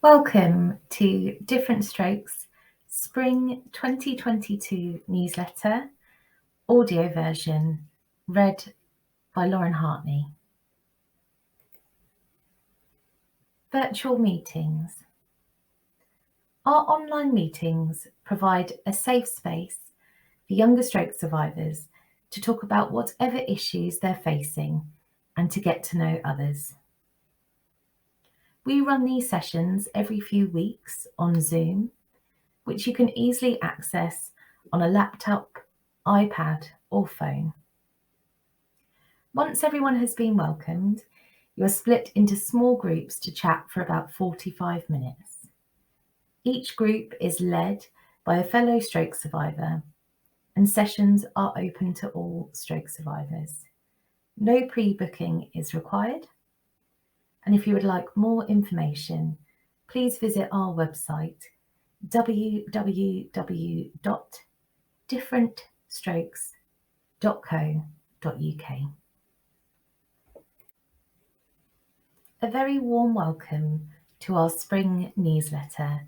Welcome to Different Strokes Spring 2022 newsletter, audio version, read by Lauren Hartney. Virtual meetings. Our online meetings provide a safe space for younger stroke survivors to talk about whatever issues they're facing and to get to know others. We run these sessions every few weeks on Zoom, which you can easily access on a laptop, iPad, or phone. Once everyone has been welcomed, you are split into small groups to chat for about 45 minutes. Each group is led by a fellow stroke survivor, and sessions are open to all stroke survivors. No pre-booking is required. And if you would like more information, please visit our website www.differentstrokes.co.uk. A very warm welcome to our spring newsletter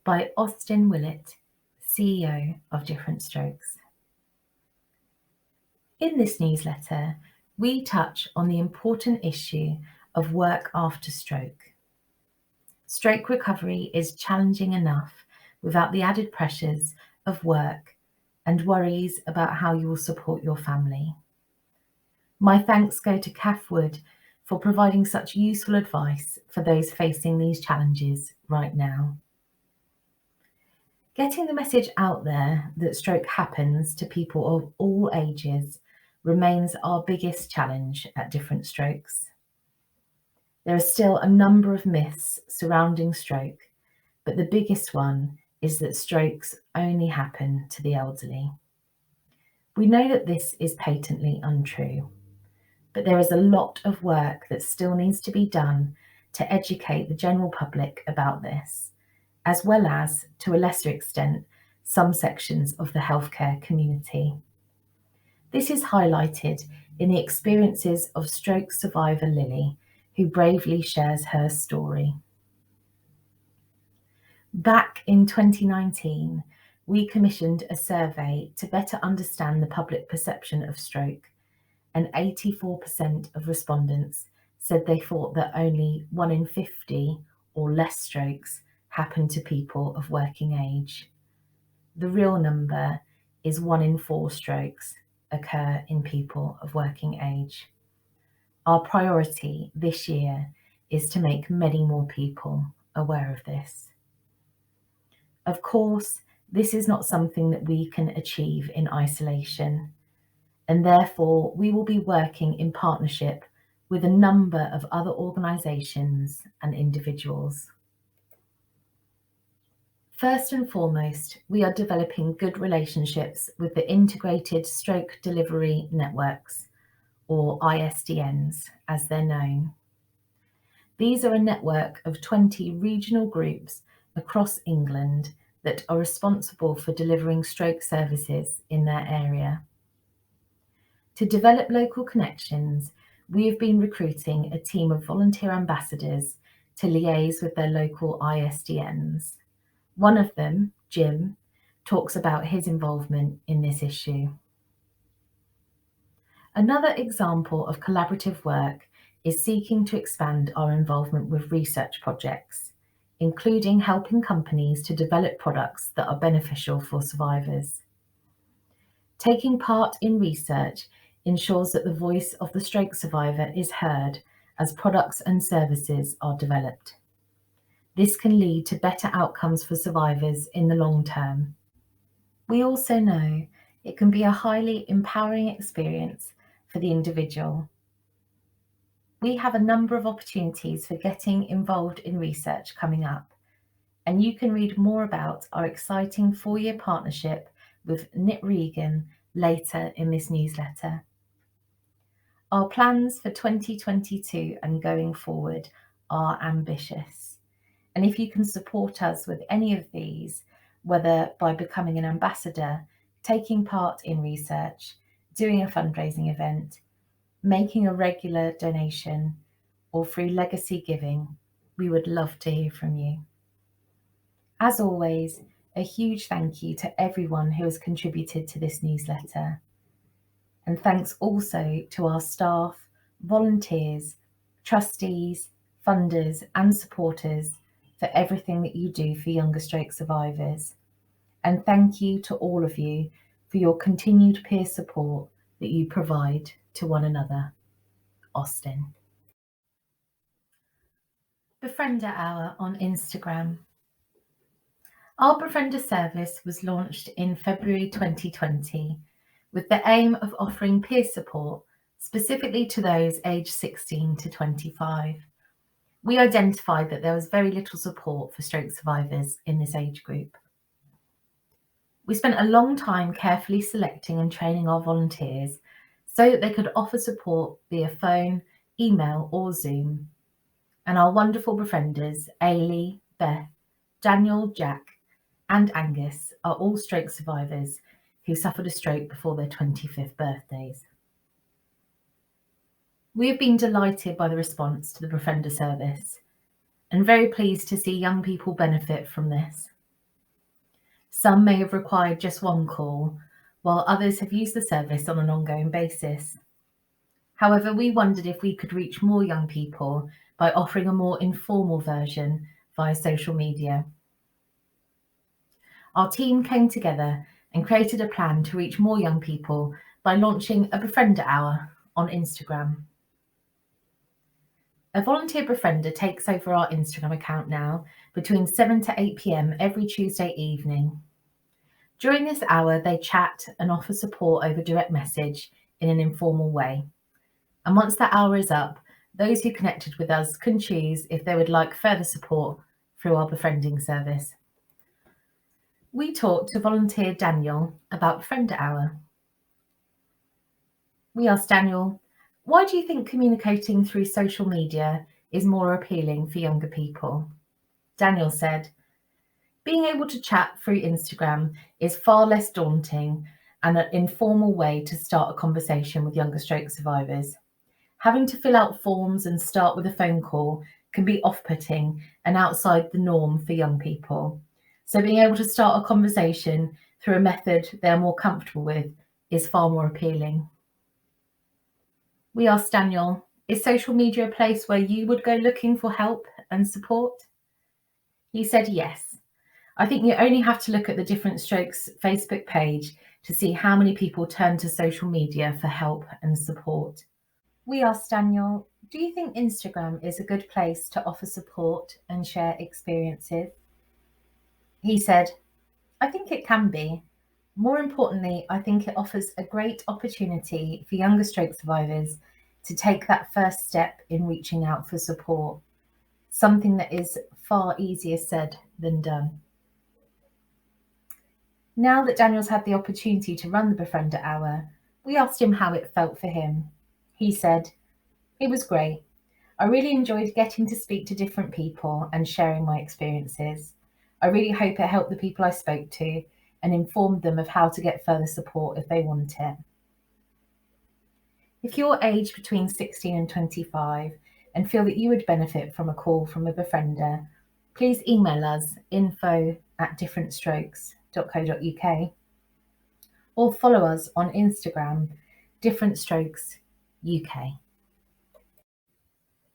by Austin Willett, CEO of Different Strokes. In this newsletter, we touch on the important issue of work after stroke. Stroke recovery is challenging enough without the added pressures of work and worries about how you will support your family. My thanks go to Kath Wood for providing such useful advice for those facing these challenges right now. Getting the message out there that stroke happens to people of all ages remains our biggest challenge at Different Strokes. There are still a number of myths surrounding stroke, but the biggest one is that strokes only happen to the elderly. We know that this is patently untrue, but there is a lot of work that still needs to be done to educate the general public about this, as well as, to a lesser extent, some sections of the healthcare community. This is highlighted in the experiences of stroke survivor Lili, who bravely shares her story. Back in 2019, we commissioned a survey to better understand the public perception of stroke, and 84% of respondents said they thought that only 1 in 50 or less strokes happen to people of working age. The real number is 1 in 4 strokes occur in people of working age. Our priority this year is to make many more people aware of this. Of course, this is not something that we can achieve in isolation, and therefore we will be working in partnership with a number of other organisations and individuals. First and foremost, we are developing good relationships with the Integrated Stroke Delivery Networks, or ISDNs as they're known. These are a network of 20 regional groups across England that are responsible for delivering stroke services in their area. To develop local connections, we have been recruiting a team of volunteer ambassadors to liaise with their local ISDNs. One of them, Jim, talks about his involvement in this issue. Another example of collaborative work is seeking to expand our involvement with research projects, including helping companies to develop products that are beneficial for survivors. Taking part in research ensures that the voice of the stroke survivor is heard as products and services are developed. This can lead to better outcomes for survivors in the long term. We also know it can be a highly empowering experience for the individual. We have a number of opportunities for getting involved in research coming up, and you can read more about our exciting 4-year partnership with Knit Regan later in this newsletter. Our plans for 2022 and going forward are ambitious, and if you can support us with any of these, whether by becoming an ambassador, taking part in research, doing a fundraising event, making a regular donation, or through legacy giving, We would love to hear from you. As always, a huge thank you to everyone who has contributed to this newsletter. And thanks also to our staff, volunteers, trustees, funders and supporters for everything that you do for younger stroke survivors. And thank you to all of you for your continued peer support that you provide to one another. Austin. Befriender Hour on Instagram. Our Befriender service was launched in February 2020 with the aim of offering peer support specifically to those aged 16 to 25. We identified that there was very little support for stroke survivors in this age group. We spent a long time carefully selecting and training our volunteers so that they could offer support via phone, email or Zoom. And our wonderful befrienders, Ailey, Beth, Daniel, Jack and Angus are all stroke survivors who suffered a stroke before their 25th birthdays. We have been delighted by the response to the Befriender service and very pleased to see young people benefit from this. Some may have required just one call, while others have used the service on an ongoing basis. However, we wondered if we could reach more young people by offering a more informal version via social media. Our team came together and created a plan to reach more young people by launching a Befriender Hour on Instagram. A volunteer befriender takes over our Instagram account now between 7 to 8 p.m. every Tuesday evening. During this hour, they chat and offer support over direct message in an informal way. And once that hour is up, those who connected with us can choose if they would like further support through our befriending service. We talked to volunteer Daniel about Befriender Hour. We asked Daniel, why do you think communicating through social media is more appealing for younger people? Daniel said, being able to chat through Instagram is far less daunting and an informal way to start a conversation with younger stroke survivors. Having to fill out forms and start with a phone call can be off-putting and outside the norm for young people. So being able to start a conversation through a method they're more comfortable with is far more appealing. We asked Daniel, is social media a place where you would go looking for help and support? He said yes. I think you only have to look at the Different Strokes Facebook page to see how many people turn to social media for help and support. We asked Daniel, do you think Instagram is a good place to offer support and share experiences? He said, I think it can be. More importantly, I think it offers a great opportunity for younger stroke survivors to take that first step in reaching out for support, something that is far easier said than done. Now that Daniel's had the opportunity to run the Befriender Hour, we asked him how it felt for him. He said, it was great. I really enjoyed getting to speak to different people and sharing my experiences. I really hope it helped the people I spoke to and informed them of how to get further support if they want it. If you're aged between 16 and 25 and feel that you would benefit from a call from a befriender, please email us info@differentstrokes.co.uk or follow us on Instagram, Different Strokes UK.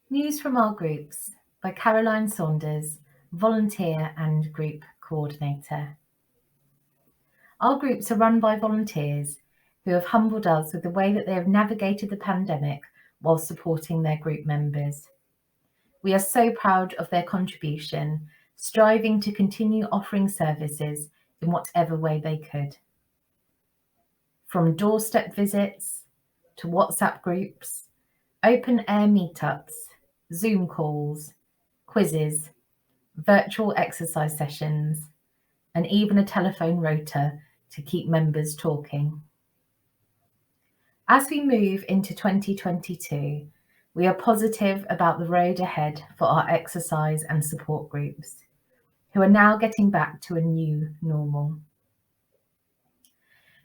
News from our groups by Caroline Saunders, volunteer and group coordinator. Our groups are run by volunteers who have humbled us with the way that they have navigated the pandemic while supporting their group members. We are so proud of their contribution, striving to continue offering services in whatever way they could. From doorstep visits to WhatsApp groups, open air meetups, Zoom calls, quizzes, virtual exercise sessions, and even a telephone rota to keep members talking. As we move into 2022, we are positive about the road ahead for our exercise and support groups, who are now getting back to a new normal.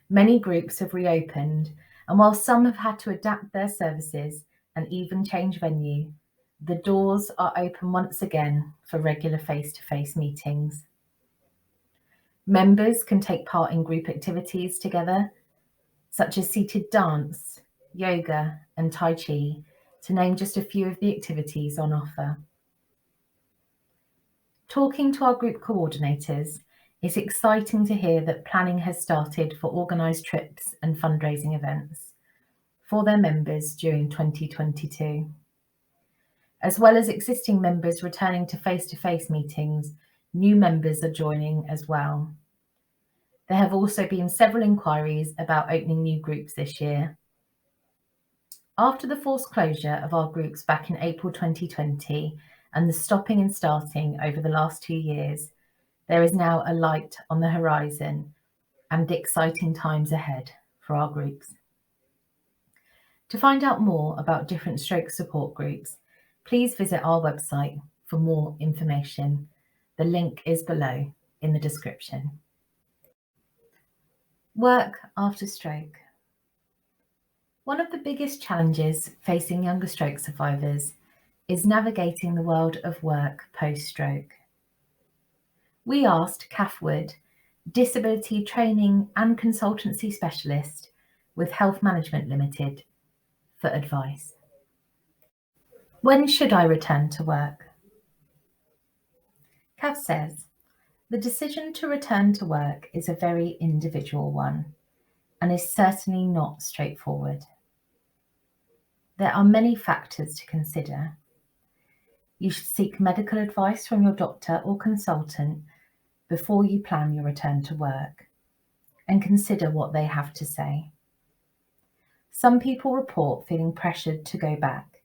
Many groups have reopened, and while some have had to adapt their services and even change venue, the doors are open once again for regular face-to-face meetings. Members can take part in group activities together, such as seated dance, yoga, and Tai Chi, to name just a few of the activities on offer. Talking to our group coordinators, it's exciting to hear that planning has started for organised trips and fundraising events for their members during 2022. As well as existing members returning to face-to-face meetings, new members are joining as well. There have also been several inquiries about opening new groups this year. After the forced closure of our groups back in April 2020 and the stopping and starting over the last 2 years, there is now a light on the horizon and exciting times ahead for our groups. To find out more about different stroke support groups, please visit our website for more information. The link is below in the description. Work after stroke. One of the biggest challenges facing younger stroke survivors is navigating the world of work post-stroke. We asked Kath Wood, disability training and consultancy specialist with Health Management Limited, for advice. When should I return to work? Kath says, the decision to return to work is a very individual one and is certainly not straightforward. There are many factors to consider. You should seek medical advice from your doctor or consultant before you plan your return to work and consider what they have to say. Some people report feeling pressured to go back.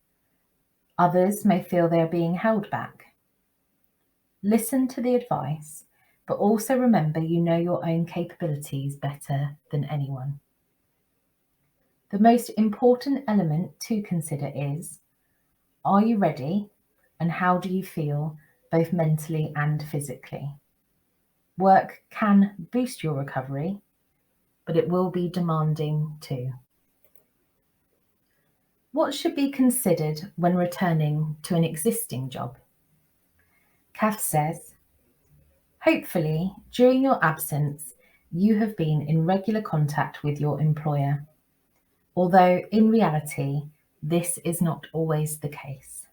Others may feel they are being held back. Listen to the advice, but also remember you know your own capabilities better than anyone. The most important element to consider is, are you ready and how do you feel both mentally and physically? Work can boost your recovery, but it will be demanding too. What should be considered when returning to an existing job? Kath says, hopefully during your absence, you have been in regular contact with your employer, although in reality, this is not always the case.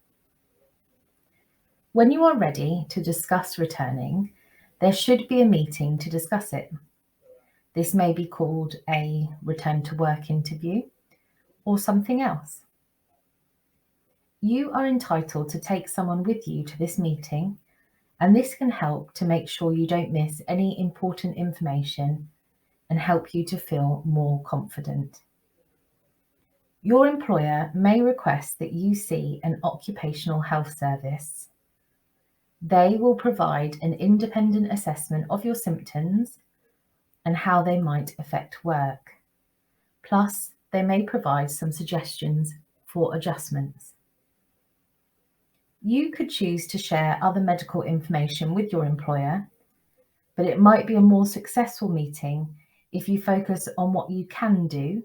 When you are ready to discuss returning, there should be a meeting to discuss it. This may be called a return to work interview or something else. You are entitled to take someone with you to this meeting, and this can help to make sure you don't miss any important information and help you to feel more confident. Your employer may request that you see an occupational health service. They will provide an independent assessment of your symptoms and how they might affect work. Plus, they may provide some suggestions for adjustments. You could choose to share other medical information with your employer, but it might be a more successful meeting if you focus on what you can do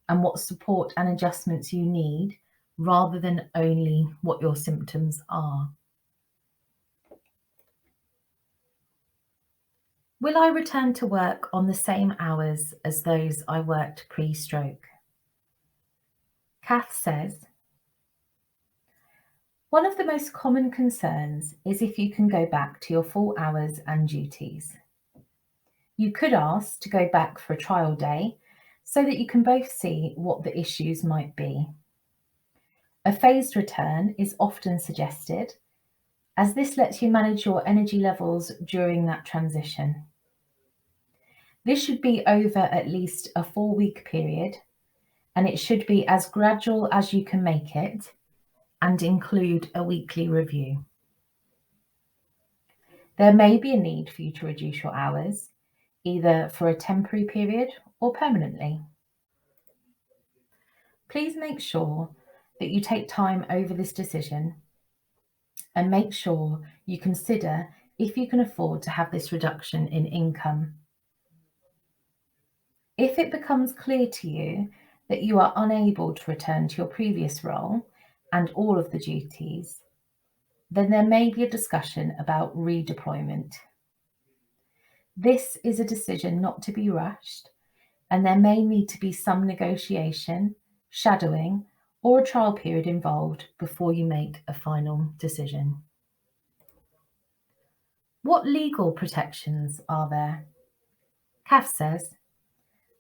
and what support and adjustments you need, rather than only what your symptoms are. Will I return to work on the same hours as those I worked pre-stroke? Kath says, one of the most common concerns is if you can go back to your full hours and duties. You could ask to go back for a trial day so that you can both see what the issues might be. A phased return is often suggested, as this lets you manage your energy levels during that transition. This should be over at least a 4-week period, and it should be as gradual as you can make it and include a weekly review. There may be a need for you to reduce your hours, either for a temporary period or permanently. Please make sure that you take time over this decision and make sure you consider if you can afford to have this reduction in income. If it becomes clear to you that you are unable to return to your previous role and all of the duties, then there may be a discussion about redeployment. This is a decision not to be rushed, and there may need to be some negotiation, shadowing, or a trial period involved before you make a final decision. What legal protections are there? CAF says,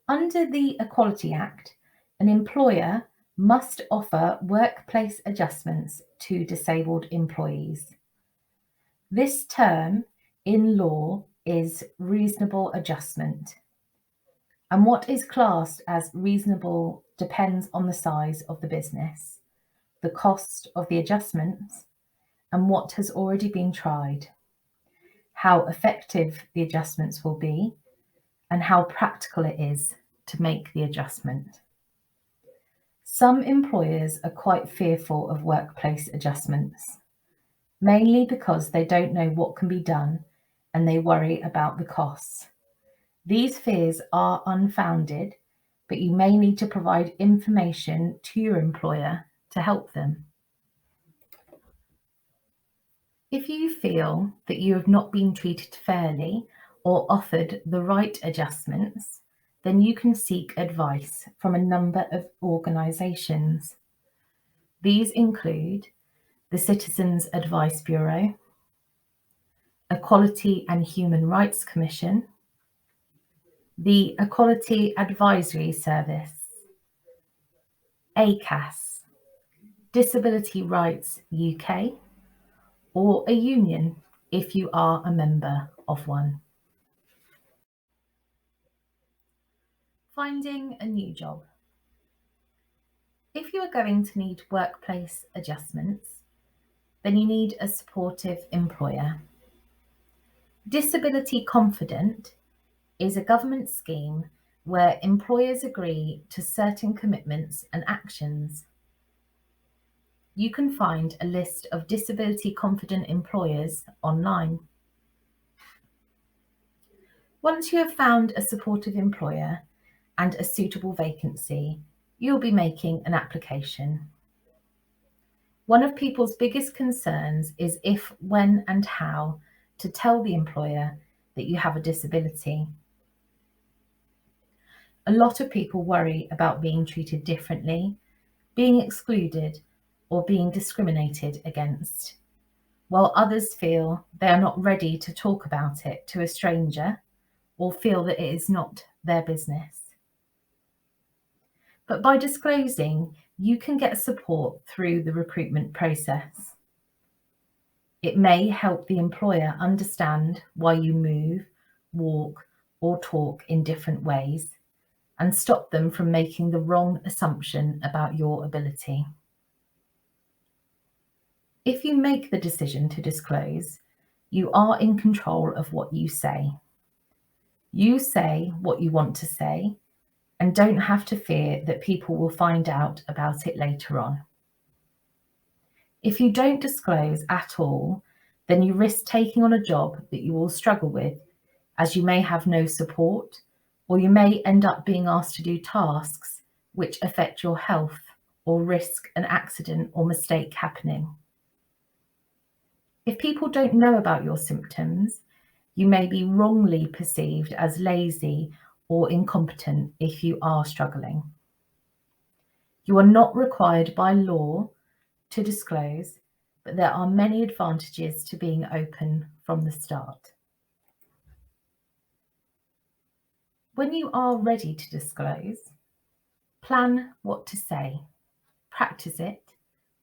under the Equality Act, an employer must offer workplace adjustments to disabled employees. This term in law is reasonable adjustment. And what is classed as reasonable depends on the size of the business, the cost of the adjustments, and what has already been tried, how effective the adjustments will be, and how practical it is to make the adjustment. Some employers are quite fearful of workplace adjustments, mainly because they don't know what can be done and they worry about the costs. These fears are unfounded, but you may need to provide information to your employer to help them. If you feel that you have not been treated fairly or offered the right adjustments, then you can seek advice from a number of organisations. These include the Citizens Advice Bureau, Equality and Human Rights Commission, the Equality Advisory Service, ACAS, Disability Rights UK, or a union if you are a member of one. Finding a new job. If you are going to need workplace adjustments, then you need a supportive employer. Disability Confident is a government scheme where employers agree to certain commitments and actions. You can find a list of disability confident employers online. Once you have found a supportive employer and a suitable vacancy, you'll be making an application. One of people's biggest concerns is if, when, and how to tell the employer that you have a disability. A lot of people worry about being treated differently, being excluded, or being discriminated against, while others feel they are not ready to talk about it to a stranger or feel that it is not their business. But by disclosing, you can get support through the recruitment process. It may help the employer understand why you move, walk, or talk in different ways and stop them from making the wrong assumption about your ability. If you make the decision to disclose, you are in control of what you say. You say what you want to say and don't have to fear that people will find out about it later on. If you don't disclose at all, then you risk taking on a job that you will struggle with, as you may have no support, or you may end up being asked to do tasks which affect your health or risk an accident or mistake happening. If people don't know about your symptoms, you may be wrongly perceived as lazy or incompetent if you are struggling. You are not required by law to disclose, but there are many advantages to being open from the start. When you are ready to disclose, plan what to say. Practice it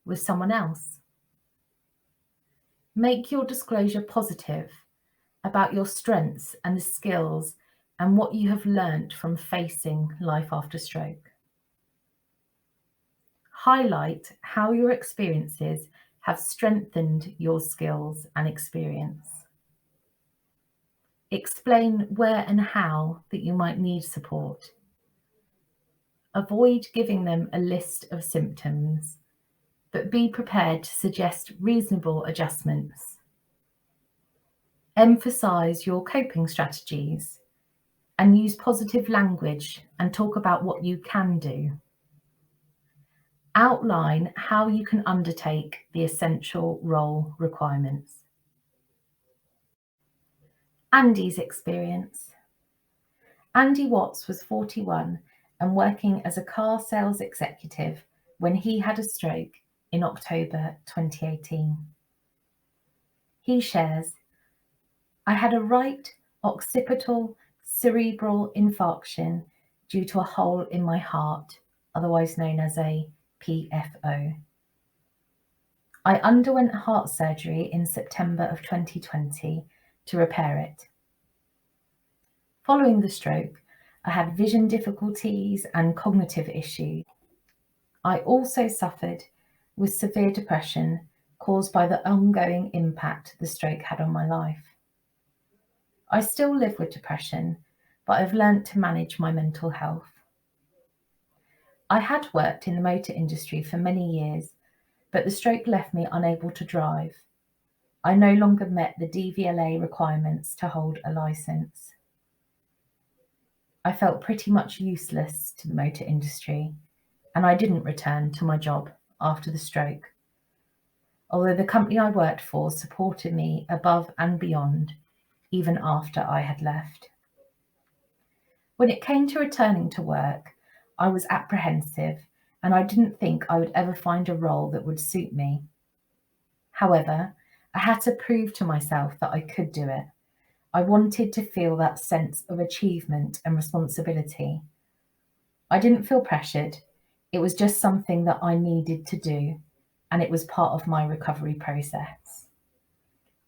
with someone else. Make your disclosure positive about your strengths and the skills and what you have learnt from facing life after stroke. Highlight how your experiences have strengthened your skills and experience. Explain where and how that you might need support. Avoid giving them a list of symptoms, but be prepared to suggest reasonable adjustments. Emphasize your coping strategies and use positive language and talk about what you can do. Outline how you can undertake the essential role requirements. Andy's experience. Andy Watts was 41 and working as a car sales executive when he had a stroke in October 2018. He shares, "I had a right occipital cerebral infarction due to a hole in my heart, otherwise known as a PFO. I underwent heart surgery in September of 2020 to repair it. Following the stroke, I had vision difficulties and cognitive issues. I also suffered with severe depression caused by the ongoing impact the stroke had on my life. I still live with depression, but I've learnt to manage my mental health. I had worked in the motor industry for many years, but the stroke left me unable to drive. I no longer met the DVLA requirements to hold a licence. I felt pretty much useless to the motor industry, and I didn't return to my job after the stroke. Although the company I worked for supported me above and beyond, even after I had left. When it came to returning to work, I was apprehensive and I didn't think I would ever find a role that would suit me. However, I had to prove to myself that I could do it. I wanted to feel that sense of achievement and responsibility. I didn't feel pressured. It was just something that I needed to do, and it was part of my recovery process.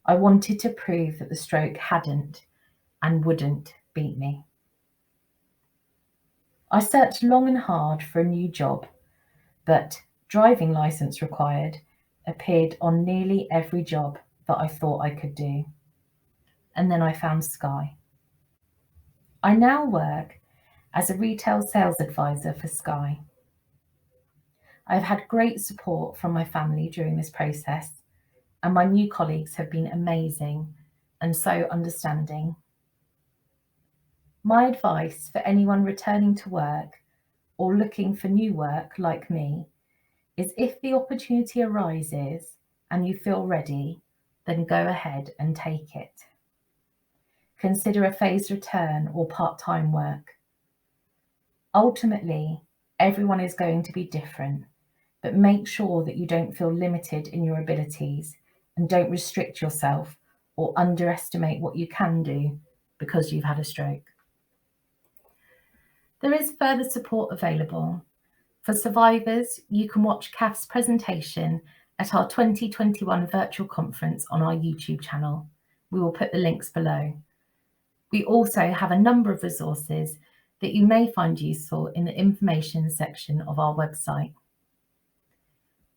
I wanted to prove that the stroke hadn't and wouldn't beat me. I searched long and hard for a new job, but driving license required appeared on nearly every job that I thought I could do. And then I found Sky. I now work as a retail sales advisor for Sky. I've had great support from my family during this process, and my new colleagues have been amazing and so understanding. My advice for anyone returning to work or looking for new work like me is if the opportunity arises and you feel ready, then go ahead and take it. Consider a phased return or part-time work. Ultimately, everyone is going to be different, but make sure that you don't feel limited in your abilities and don't restrict yourself or underestimate what you can do because you've had a stroke. There is further support available. For survivors, you can watch Kath's presentation at our 2021 virtual conference on our YouTube channel. We will put the links below. We also have a number of resources that you may find useful in the information section of our website.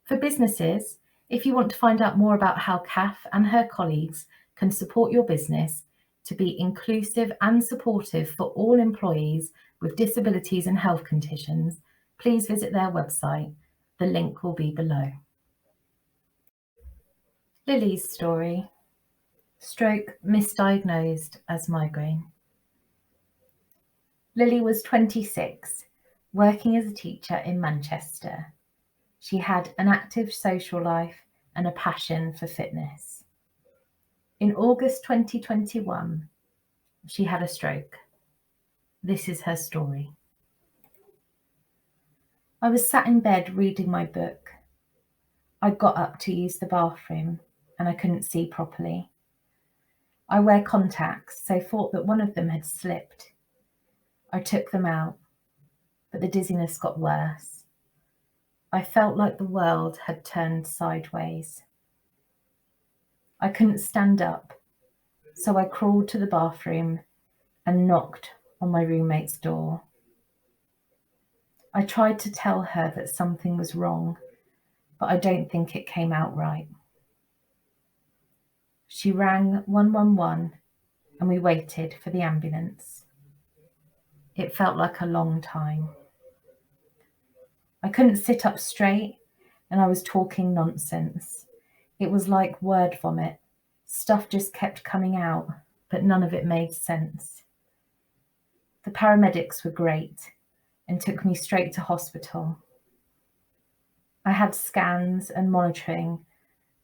For businesses, if you want to find out more about how Kath and her colleagues can support your business to be inclusive and supportive for all employees with disabilities and health conditions, please visit their website. The link will be below. Lili's story. Stroke misdiagnosed as migraine. Lili was 26, working as a teacher in Manchester. She had an active social life and a passion for fitness. In August 2021, she had a stroke. This is her story. I was sat in bed reading my book. I got up to use the bathroom and I couldn't see properly. I wear contacts, so thought that one of them had slipped. I took them out, but the dizziness got worse. I felt like the world had turned sideways. I couldn't stand up, so I crawled to the bathroom and knocked on my roommate's door. I tried to tell her that something was wrong, but I don't think it came out right. She rang 111 and we waited for the ambulance. It felt like a long time. I couldn't sit up straight and I was talking nonsense. It was like word vomit. Stuff just kept coming out, but none of it made sense. The paramedics were great and took me straight to hospital. I had scans and monitoring,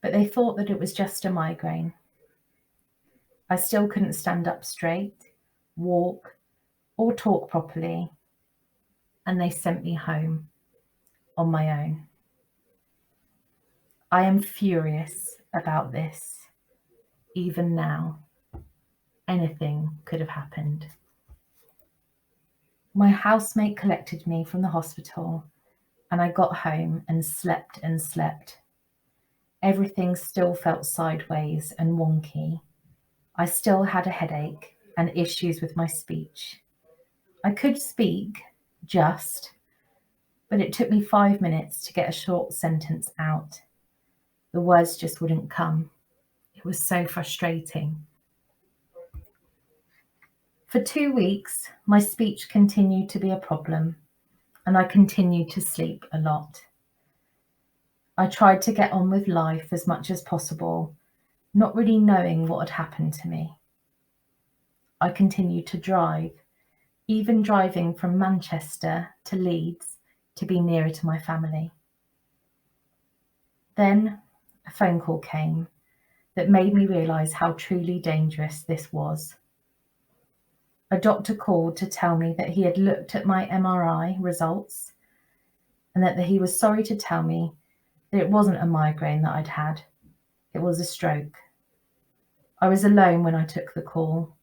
but they thought that it was just a migraine. I still couldn't stand up straight, walk, or talk properly, and they sent me home on my own. I am furious about this. Even now, anything could have happened. My housemate collected me from the hospital, and I got home and slept and slept. Everything still felt sideways and wonky. I still had a headache and issues with my speech. I could speak, just, but it took me 5 minutes to get a short sentence out. The words just wouldn't come. It was so frustrating. For 2 weeks, my speech continued to be a problem, and I continued to sleep a lot. I tried to get on with life as much as possible, not really knowing what had happened to me. I continued to drive, even driving from Manchester to Leeds to be nearer to my family. Then a phone call came that made me realise how truly dangerous this was. A doctor called to tell me that he had looked at my MRI results and that he was sorry to tell me that it wasn't a migraine that I'd had, it was a stroke. I was alone when I took the call,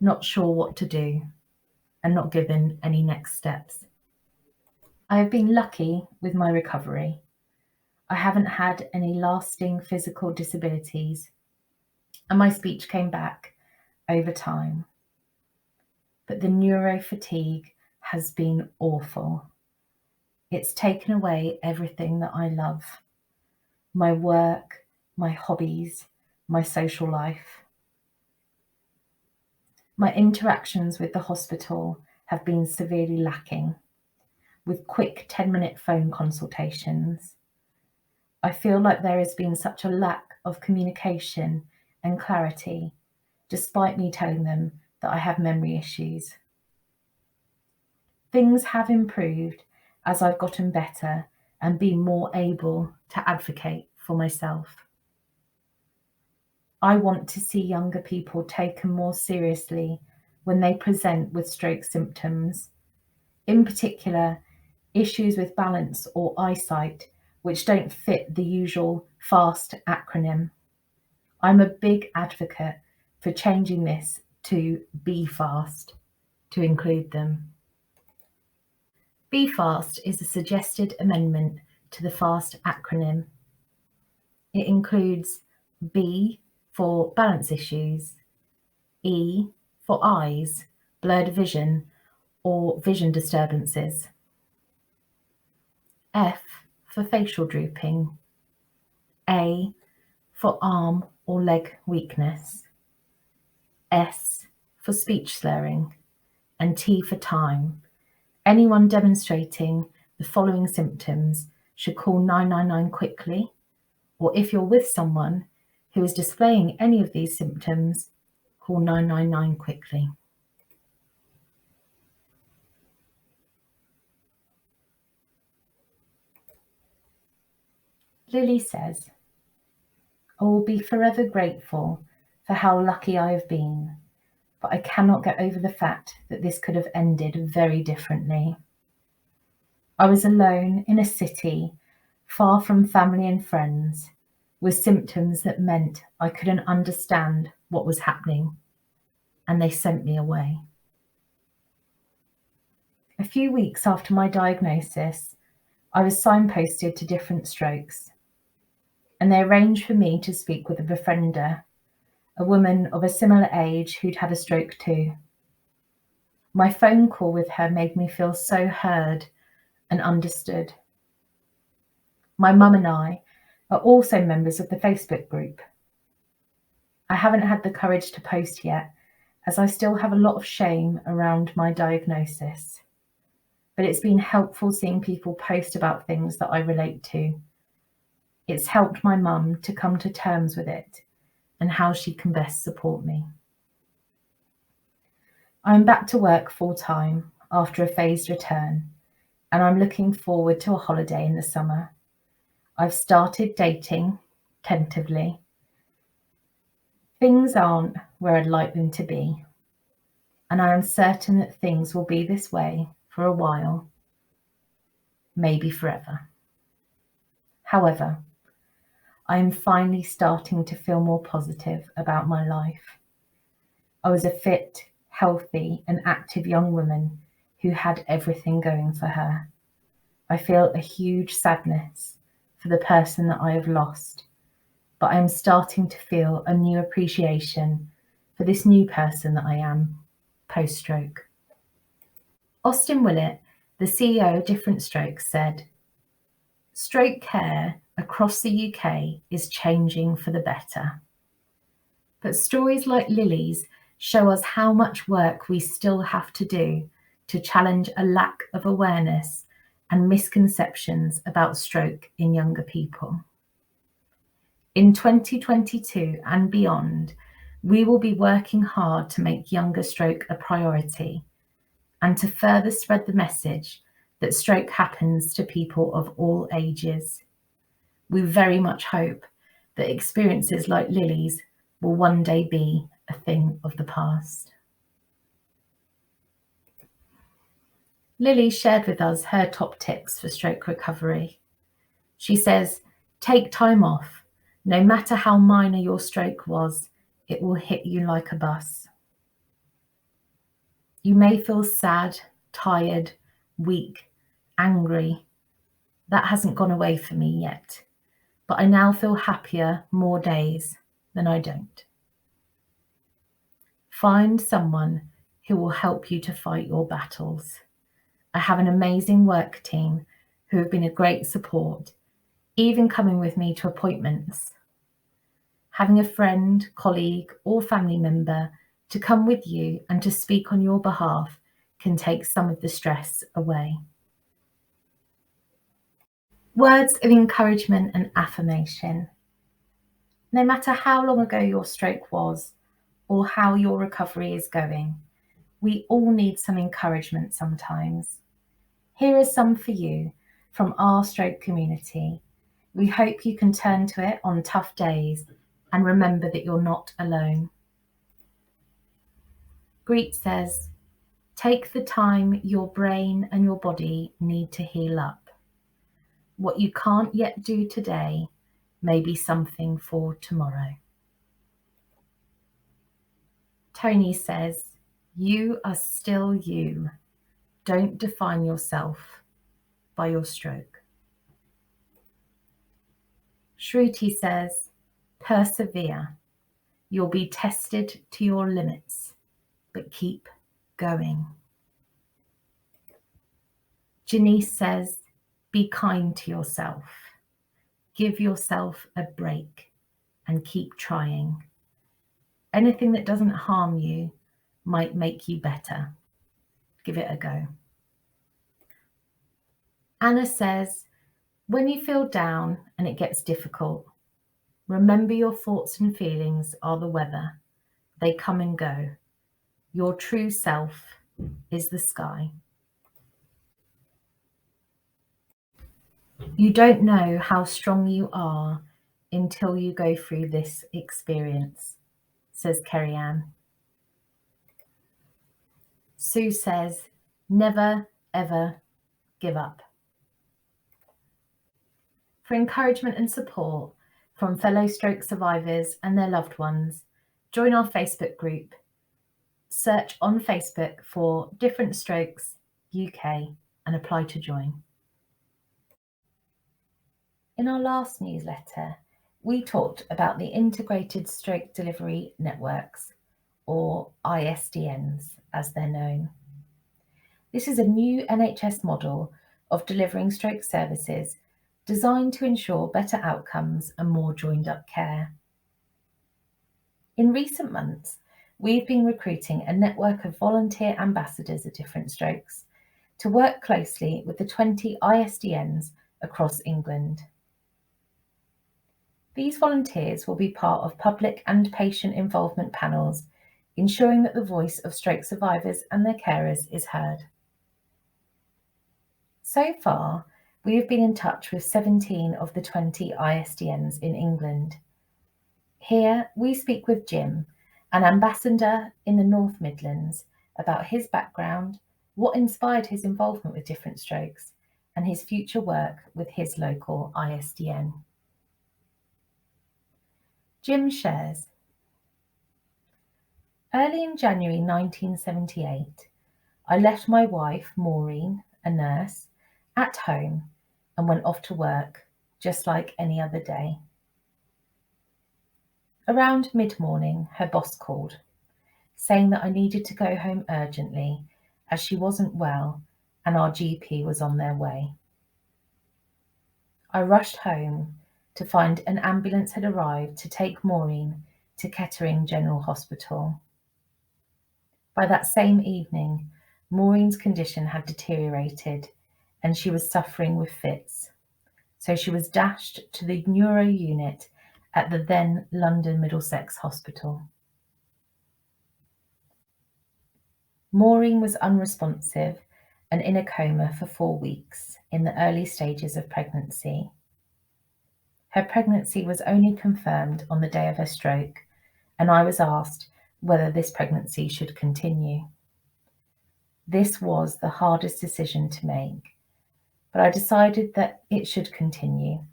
not sure what to do and not given any next steps. I have been lucky with my recovery. I haven't had any lasting physical disabilities, and my speech came back over time. But the neuro fatigue has been awful. It's taken away everything that I love. My work, my hobbies, my social life. My interactions with the hospital have been severely lacking, with quick 10-minute phone consultations. I feel like there has been such a lack of communication and clarity, despite me telling them that I have memory issues. Things have improved as I've gotten better and been more able to advocate for myself. I want to see younger people taken more seriously when they present with stroke symptoms, in particular, issues with balance or eyesight which don't fit the usual FAST acronym. I'm a big advocate for changing this to BFAST to include them. BFAST is a suggested amendment to the FAST acronym. It includes B for balance issues, E for eyes, blurred vision, or vision disturbances, F for facial drooping, A for arm or leg weakness, S for speech slurring, and T for time. Anyone demonstrating the following symptoms should call 999 quickly, or if you're with someone who is displaying any of these symptoms, call 999 quickly. Lili says, I will be forever grateful for how lucky I have been, but I cannot get over the fact that this could have ended very differently. I was alone in a city, far from family and friends, with symptoms that meant I couldn't understand what was happening, and they sent me away. A few weeks after my diagnosis, I was signposted to different strokes, and they arranged for me to speak with a befriender, a woman of a similar age who'd had a stroke too. My phone call with her made me feel so heard and understood. My mum and I are also members of the Facebook group. I haven't had the courage to post yet, as I still have a lot of shame around my diagnosis. But it's been helpful seeing people post about things that I relate to. It's helped my mum to come to terms with it and how she can best support me. I'm back to work full time after a phased return, and I'm looking forward to a holiday in the summer. I've started dating tentatively. Things aren't where I'd like them to be, and I am certain that things will be this way for a while, maybe forever. However, I am finally starting to feel more positive about my life. I was a fit, healthy, and active young woman who had everything going for her. I feel a huge sadness for the person that I have lost, but I am starting to feel a new appreciation for this new person that I am post-stroke. Austin Willett, the CEO of Different Strokes, said, "Stroke care across the UK is changing for the better. But stories like Lili's show us how much work we still have to do to challenge a lack of awareness and misconceptions about stroke in younger people. In 2022 and beyond, we will be working hard to make younger stroke a priority and to further spread the message that stroke happens to people of all ages. We very much hope that experiences like Lili's will one day be a thing of the past." Lili shared with us her top tips for stroke recovery. She says, "Take time off. No matter how minor your stroke was, it will hit you like a bus. You may feel sad, tired, weak, angry. That hasn't gone away for me yet, but I now feel happier more days than I don't. Find someone who will help you to fight your battles. I have an amazing work team who have been a great support, even coming with me to appointments. Having a friend, colleague, or family member to come with you and to speak on your behalf can take some of the stress away." Words of encouragement and affirmation. No matter how long ago your stroke was or how your recovery is going, we all need some encouragement sometimes. Here is some for you from our stroke community. We hope you can turn to it on tough days and remember that you're not alone. Greet says, "Take the time your brain and your body need to heal up. What you can't yet do today may be something for tomorrow." Tony says, "You are still you. Don't define yourself by your stroke." Shruti says, "Persevere. You'll be tested to your limits, but keep going." Janice says, "Be kind to yourself. Give yourself a break and keep trying. Anything that doesn't harm you might make you better. Give it a go." Anna says, "When you feel down and it gets difficult, remember your thoughts and feelings are the weather. They come and go. Your true self is the sky." You don't know how strong you are until you go through this experience, says Kerry Ann. Sue says, "Never, ever give up." For encouragement and support from fellow stroke survivors and their loved ones, join our Facebook group. Search on Facebook for Different Strokes UK and apply to join. In our last newsletter, we talked about the Integrated Stroke Delivery Networks, or ISDNs as they're known. This is a new NHS model of delivering stroke services designed to ensure better outcomes and more joined up care. In recent months, we've been recruiting a network of volunteer ambassadors of Different Strokes to work closely with the 20 ISDNs across England. These volunteers will be part of public and patient involvement panels, ensuring that the voice of stroke survivors and their carers is heard. So far, we have been in touch with 17 of the 20 ISDNs in England. Here, we speak with Jim, an ambassador in the North Midlands, about his background, what inspired his involvement with Different Strokes, and his future work with his local ISDN. Jim shares, early in January 1978, I left my wife, Maureen, a nurse, at home and went off to work, just like any other day. Around mid-morning, her boss called, saying that I needed to go home urgently as she wasn't well and our GP was on their way. I rushed home to find an ambulance had arrived to take Maureen to Kettering General Hospital. By that same evening, Maureen's condition had deteriorated and she was suffering with fits, so she was dashed to the neuro unit at the then London Middlesex Hospital. Maureen was unresponsive and in a coma for 4 weeks in the early stages of pregnancy. Her pregnancy was only confirmed on the day of her stroke, and I was asked whether this pregnancy should continue. This was the hardest decision to make, but I decided that it should continue,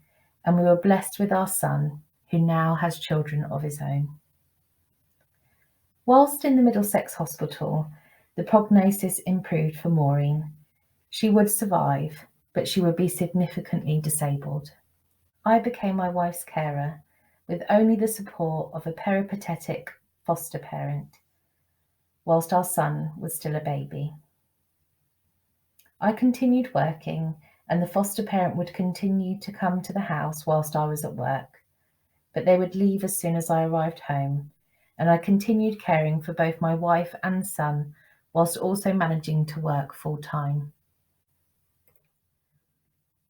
and we were blessed with our son, who now has children of his own. Whilst in the Middlesex Hospital, the prognosis improved for Maureen. She would survive, but she would be significantly disabled. I became my wife's carer, with only the support of a peripatetic foster parent, whilst our son was still a baby. I continued working, and the foster parent would continue to come to the house whilst I was at work, but they would leave as soon as I arrived home, and I continued caring for both my wife and son, whilst also managing to work full-time.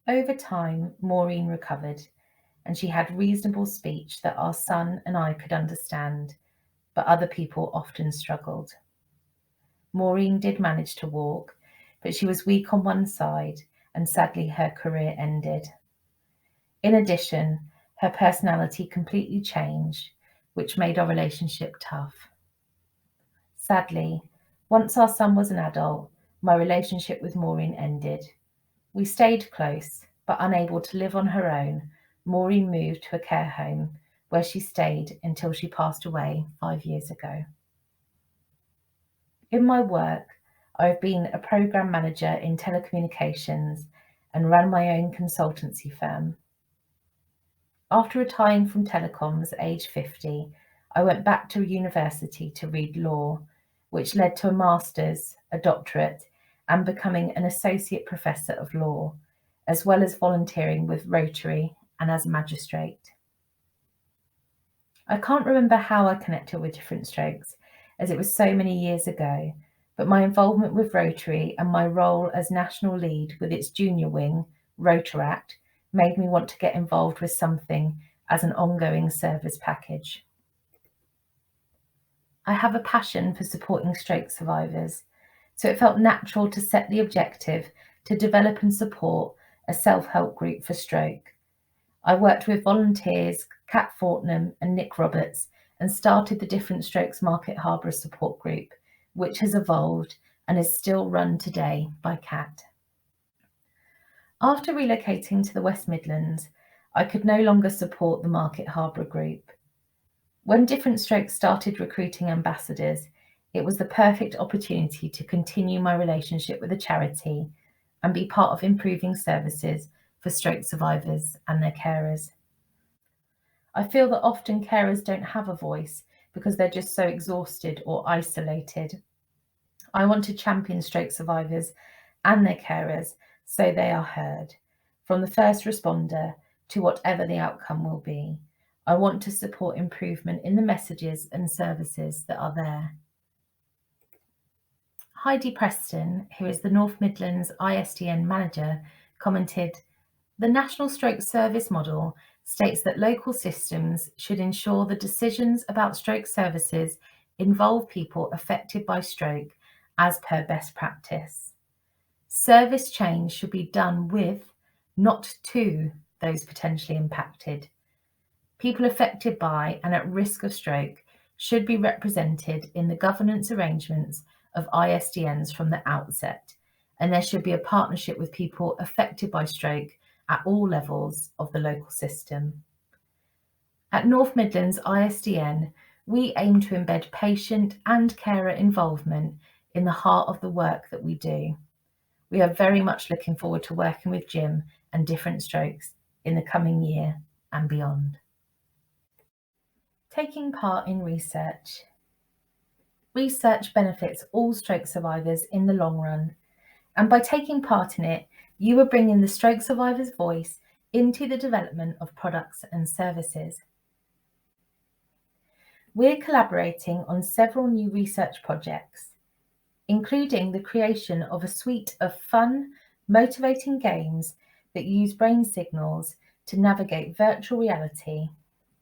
Over time, Maureen recovered, and she had reasonable speech that our son and I could understand, but other people often struggled. Maureen did manage to walk, but she was weak on one side, and sadly her career ended. In addition, her personality completely changed, which made our relationship tough. Sadly, once our son was an adult, my relationship with Maureen ended. We stayed close, but unable to live on her own, Maureen moved to a care home where she stayed until she passed away 5 years ago. In my work, I've been a program manager in telecommunications and ran my own consultancy firm. After retiring from telecoms at age 50, I went back to university to read law, which led to a master's, a doctorate, and becoming an associate professor of law, as well as volunteering with Rotary and as a magistrate. I can't remember how I connected with Different Strokes, as it was so many years ago, but my involvement with Rotary and my role as national lead with its junior wing, Rotaract, made me want to get involved with something as an ongoing service package. I have a passion for supporting stroke survivors, so it felt natural to set the objective to develop and support a self-help group for stroke. I worked with volunteers, Kat Fortnam and Nick Roberts, and started the Different Strokes Market Harbour support group, which has evolved and is still run today by Kat. After relocating to the West Midlands, I could no longer support the Market Harbour group. When Different Strokes started recruiting ambassadors, it was the perfect opportunity to continue my relationship with the charity and be part of improving services for stroke survivors and their carers. I feel that often carers don't have a voice because they're just so exhausted or isolated. I want to champion stroke survivors and their carers so they are heard, from the first responder to whatever the outcome will be. I want to support improvement in the messages and services that are there. Heidi Preston, who is the North Midlands ISDN manager, commented, "The National Stroke Service model states that local systems should ensure the decisions about stroke services involve people affected by stroke as per best practice. Service change should be done with, not to, those potentially impacted. People affected by and at risk of stroke should be represented in the governance arrangements of ISDNs from the outset, and there should be a partnership with people affected by stroke at all levels of the local system. At North Midlands ISDN, we aim to embed patient and carer involvement in the heart of the work that we do. We are very much looking forward to working with Jim and Different Strokes in the coming year and beyond. Taking part in research. Research benefits all stroke survivors in the long run, and by taking part in it, you are bringing the stroke survivor's voice into the development of products and services. We're collaborating on several new research projects, including the creation of a suite of fun, motivating games that use brain signals to navigate virtual reality,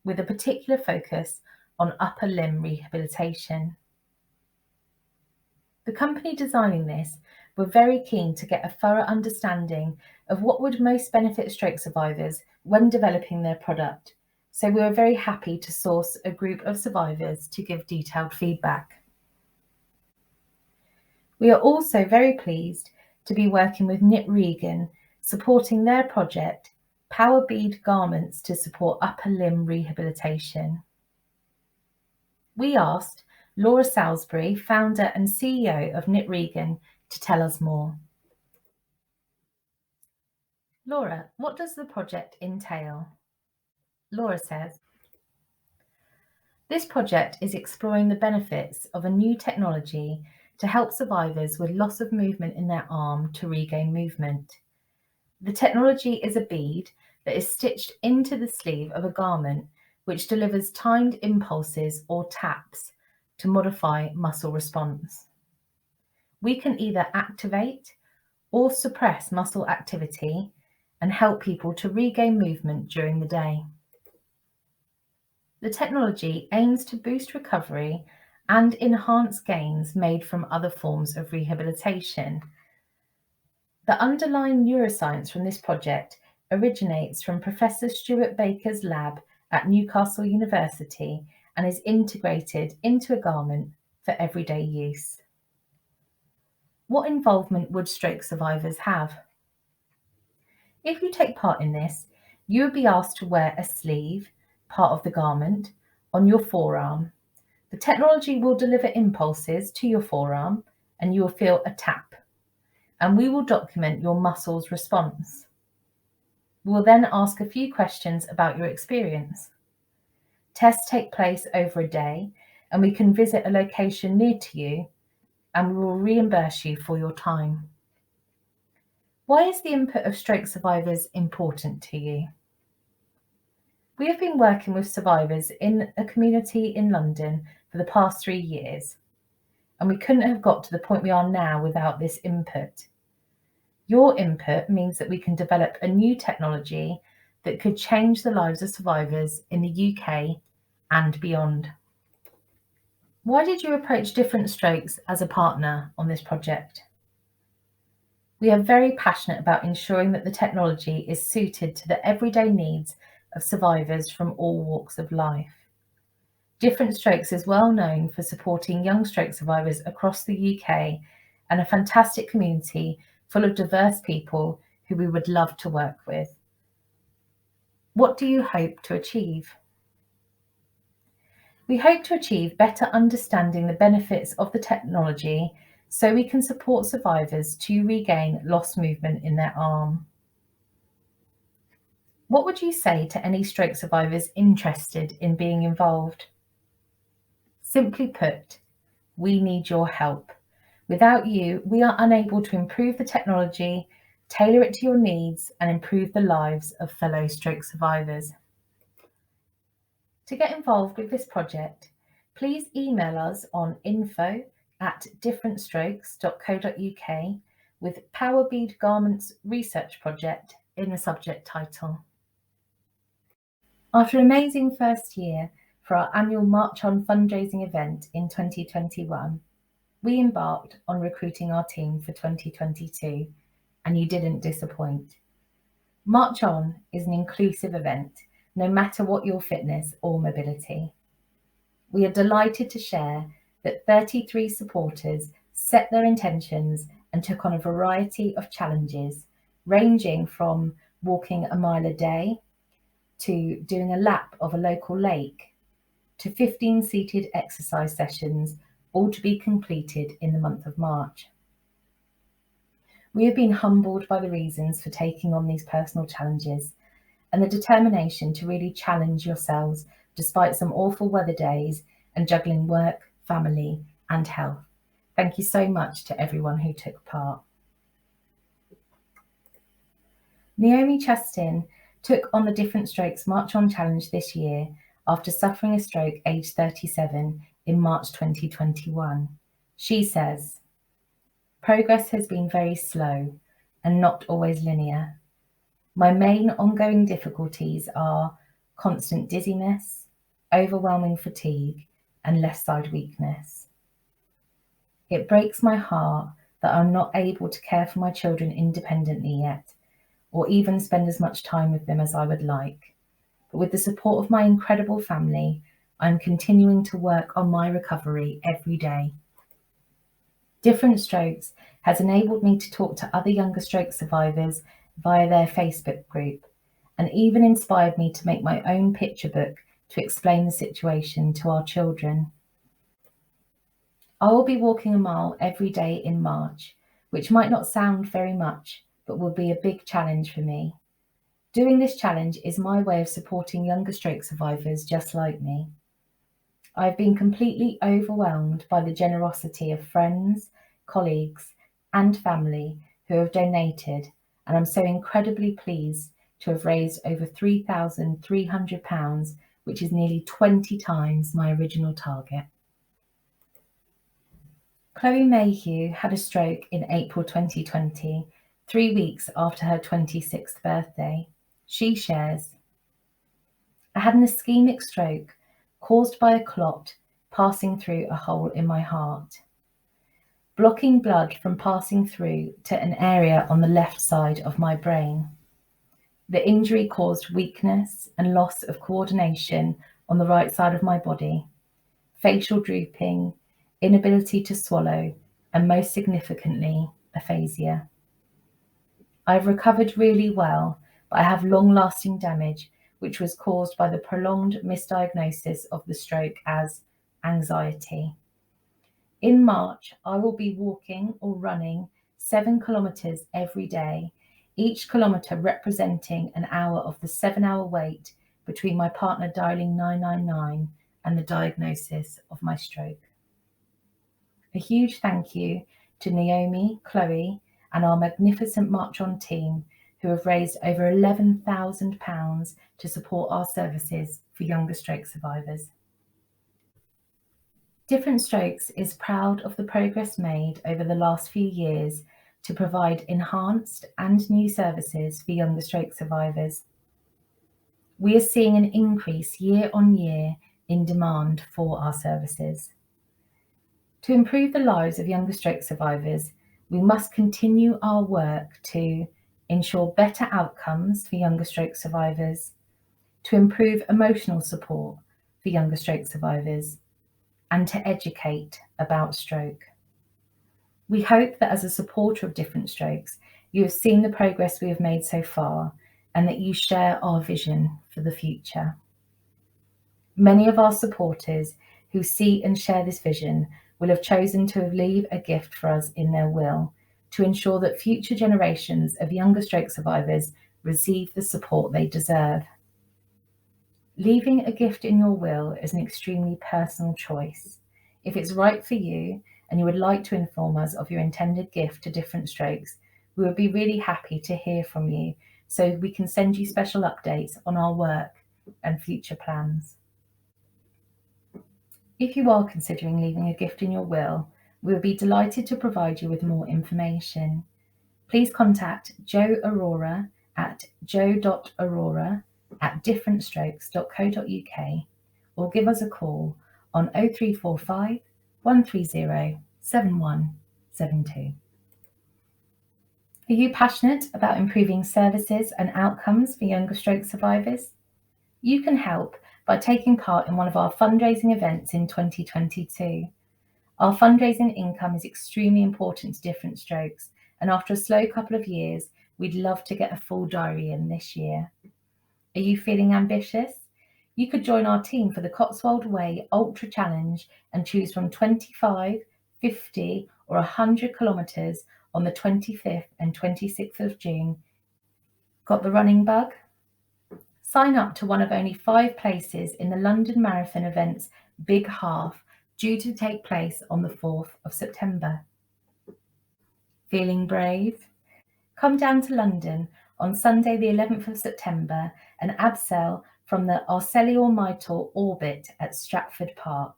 with a particular focus on upper limb rehabilitation. The company designing this were very keen to get a thorough understanding of what would most benefit stroke survivors when developing their product, so we were very happy to source a group of survivors to give detailed feedback. We are also very pleased to be working with Knit Regan, supporting their project, Power Bead Garments to support upper limb rehabilitation. We asked Laura Salisbury, founder and CEO of Knit Regan, to tell us more. Laura, what does the project entail? Laura says, this project is exploring the benefits of a new technology to help survivors with loss of movement in their arm to regain movement. The technology is a bead that is stitched into the sleeve of a garment which delivers timed impulses or taps to modify muscle response. We can either activate or suppress muscle activity and help people to regain movement during the day. The technology aims to boost recovery and enhance gains made from other forms of rehabilitation. The underlying neuroscience from this project originates from Professor Stuart Baker's lab at Newcastle University and is integrated into a garment for everyday use. What involvement would stroke survivors have? If you take part in this, you would be asked to wear a sleeve, part of the garment, on your forearm. The technology will deliver impulses to your forearm and you will feel a tap, and we will document your muscles' response. We will then ask a few questions about your experience. Tests take place over a day, and we can visit a location near to you, and we will reimburse you for your time. Why is the input of stroke survivors important to you? We have been working with survivors in a community in London for the past 3 years, and we couldn't have got to the point we are now without this input. Your input means that we can develop a new technology that could change the lives of survivors in the UK and beyond. Why did you approach Different Strokes as a partner on this project? We are very passionate about ensuring that the technology is suited to the everyday needs of survivors from all walks of life. Different Strokes is well known for supporting young stroke survivors across the UK and a fantastic community full of diverse people who we would love to work with. What do you hope to achieve? We hope to achieve better understanding the benefits of the technology so we can support survivors to regain lost movement in their arm. What would you say to any stroke survivors interested in being involved? Simply put, we need your help. Without you, we are unable to improve the technology, tailor it to your needs, and improve the lives of fellow stroke survivors. To get involved with this project, please email us on info@differentstrokes.co.uk with Power Bead Garments Research Project in the subject title. After an amazing first year for our annual March On fundraising event in 2021, we embarked on recruiting our team for 2022 and you didn't disappoint. March On is an inclusive event, no matter what your fitness or mobility. We are delighted to share that 33 supporters set their intentions and took on a variety of challenges, ranging from walking a mile a day to doing a lap of a local lake to 15 seated exercise sessions, all to be completed in the month of March. We have been humbled by the reasons for taking on these personal challenges and the determination to really challenge yourselves despite some awful weather days and juggling work, family, and health. Thank you so much to everyone who took part. Naomi Chastin took on the Different Strokes March On Challenge this year after suffering a stroke aged 37 in March 2021. She says, "Progress has been very slow and not always linear. My main ongoing difficulties are constant dizziness, overwhelming fatigue, and left side weakness. It breaks my heart that I'm not able to care for my children independently yet, or even spend as much time with them as I would like. But with the support of my incredible family, I'm continuing to work on my recovery every day. Different Strokes has enabled me to talk to other younger stroke survivors via their Facebook group, and even inspired me to make my own picture book to explain the situation to our children. I will be walking a mile every day in March, which might not sound very much, but will be a big challenge for me. Doing this challenge is my way of supporting younger stroke survivors just like me. I've been completely overwhelmed by the generosity of friends, colleagues, and family who have donated, and I'm so incredibly pleased to have raised over £3,300, which is nearly 20 times my original target." Chloe Mayhew had a stroke in April 2020, 3 weeks after her 26th birthday. She shares, "I had an ischemic stroke caused by a clot passing through a hole in my heart, blocking blood from passing through to an area on the left side of my brain. The injury caused weakness and loss of coordination on the right side of my body, facial drooping, inability to swallow, and most significantly, aphasia. I've recovered really well, but I have long-lasting damage, which was caused by the prolonged misdiagnosis of the stroke as anxiety. In March, I will be walking or running 7 kilometres every day, each kilometre representing an hour of the 7-hour wait between my partner dialing 999 and the diagnosis of my stroke." A huge thank you to Naomi, Chloe, and our magnificent March On team who have raised over £11,000 to support our services for younger stroke survivors. Different Strokes is proud of the progress made over the last few years to provide enhanced and new services for younger stroke survivors. We are seeing an increase year on year in demand for our services. To improve the lives of younger stroke survivors, we must continue our work to ensure better outcomes for younger stroke survivors, to improve emotional support for younger stroke survivors, and to educate about stroke. We hope that as a supporter of Different Strokes, you have seen the progress we have made so far and that you share our vision for the future. Many of our supporters who see and share this vision will have chosen to leave a gift for us in their will to ensure that future generations of younger stroke survivors receive the support they deserve. Leaving a gift in your will is an extremely personal choice. If it's right for you and you would like to inform us of your intended gift to Different Strokes, we would be really happy to hear from you so we can send you special updates on our work and future plans. If you are considering leaving a gift in your will, we would be delighted to provide you with more information. Please contact Jo.aurora at jo.aurora@differentstrokes.co.uk or give us a call on 0345 130 7172. Are you passionate about improving services and outcomes for younger stroke survivors? You can help by taking part in one of our fundraising events in 2022. Our fundraising income is extremely important to different strokes, and after a slow couple of years, we'd love to get a full diary in this year. Are you feeling ambitious? You could join our team for the Cotswold Way Ultra Challenge and choose from 25, 50 or 100 kilometres on the 25th and 26th of June. Got the running bug? Sign up to one of only 5 places in the London Marathon event's Big Half, due to take place on the 4th of September. Feeling brave? Come down to London on Sunday the 11th of September and abseil from the ArcelorMittal Orbit at Stratford Park.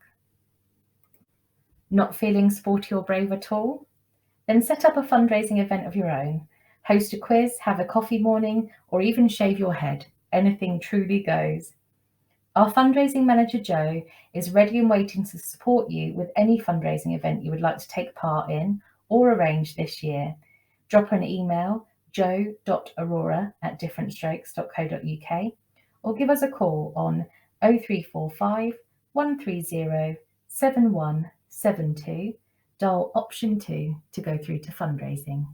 Not feeling sporty or brave at all? Then set up a fundraising event of your own. Host a quiz, have a coffee morning, or even shave your head. Anything truly goes. Our fundraising manager, Jo, is ready and waiting to support you with any fundraising event you would like to take part in or arrange this year. Drop her an email, Jo.aurora@differentstrokes.co.uk, or give us a call on 0345 130 7172. Dial option 2 to go through to fundraising.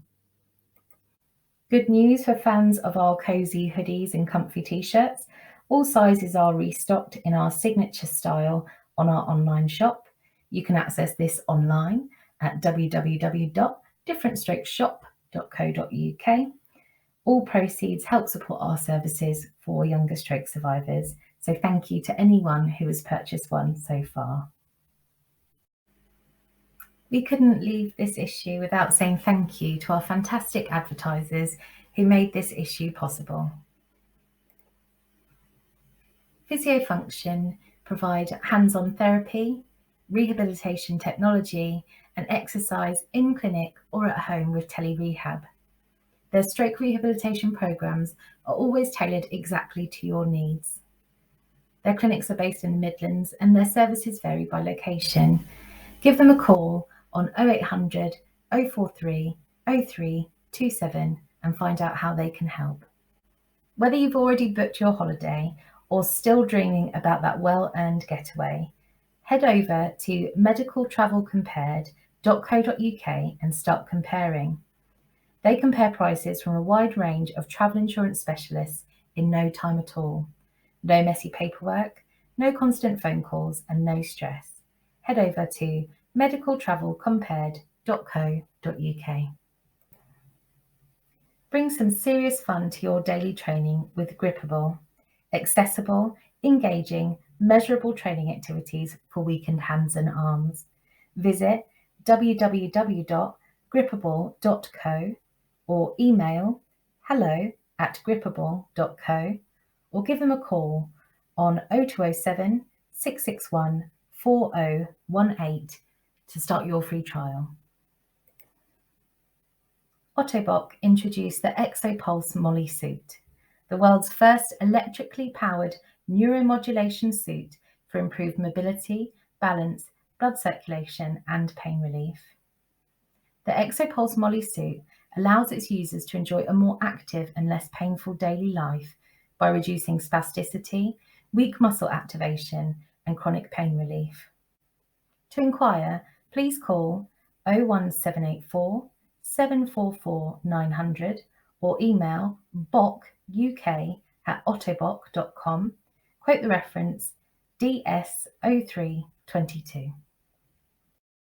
Good news for fans of our cozy hoodies and comfy t-shirts. All sizes are restocked in our signature style on our online shop. You can access this online at www.differentstrokeshop.co.uk. All proceeds help support our services for younger stroke survivors. So thank you to anyone who has purchased one so far. We couldn't leave this issue without saying thank you to our fantastic advertisers who made this issue possible. PhysioFunction provide hands-on therapy, rehabilitation technology, and exercise in clinic or at home with tele-rehab. Their stroke rehabilitation programs are always tailored exactly to your needs. Their clinics are based in the Midlands and their services vary by location. Give them a call on 0800 043 0327 and find out how they can help. Whether you've already booked your holiday or still dreaming about that well-earned getaway, head over to medicaltravelcompared.co.uk and start comparing. They compare prices from a wide range of travel insurance specialists in no time at all. No messy paperwork, no constant phone calls, and no stress. Head over to medicaltravelcompared.co.uk. Bring some serious fun to your daily training with Gripable. Accessible, engaging, measurable training activities for weakened hands and arms. Visit www.gripable.co or email hello@gripable.co or give them a call on 0207 661 4018 to start your free trial. Ottobock introduced the ExoPulse Molly suit, the world's first electrically powered neuromodulation suit for improved mobility, balance, blood circulation, and pain relief. The ExoPulse Molly suit allows its users to enjoy a more active and less painful daily life by reducing spasticity, weak muscle activation, and chronic pain relief. To inquire, please call 01784 744 900 or email bockuk@ottobock.com. Quote the reference DS0322.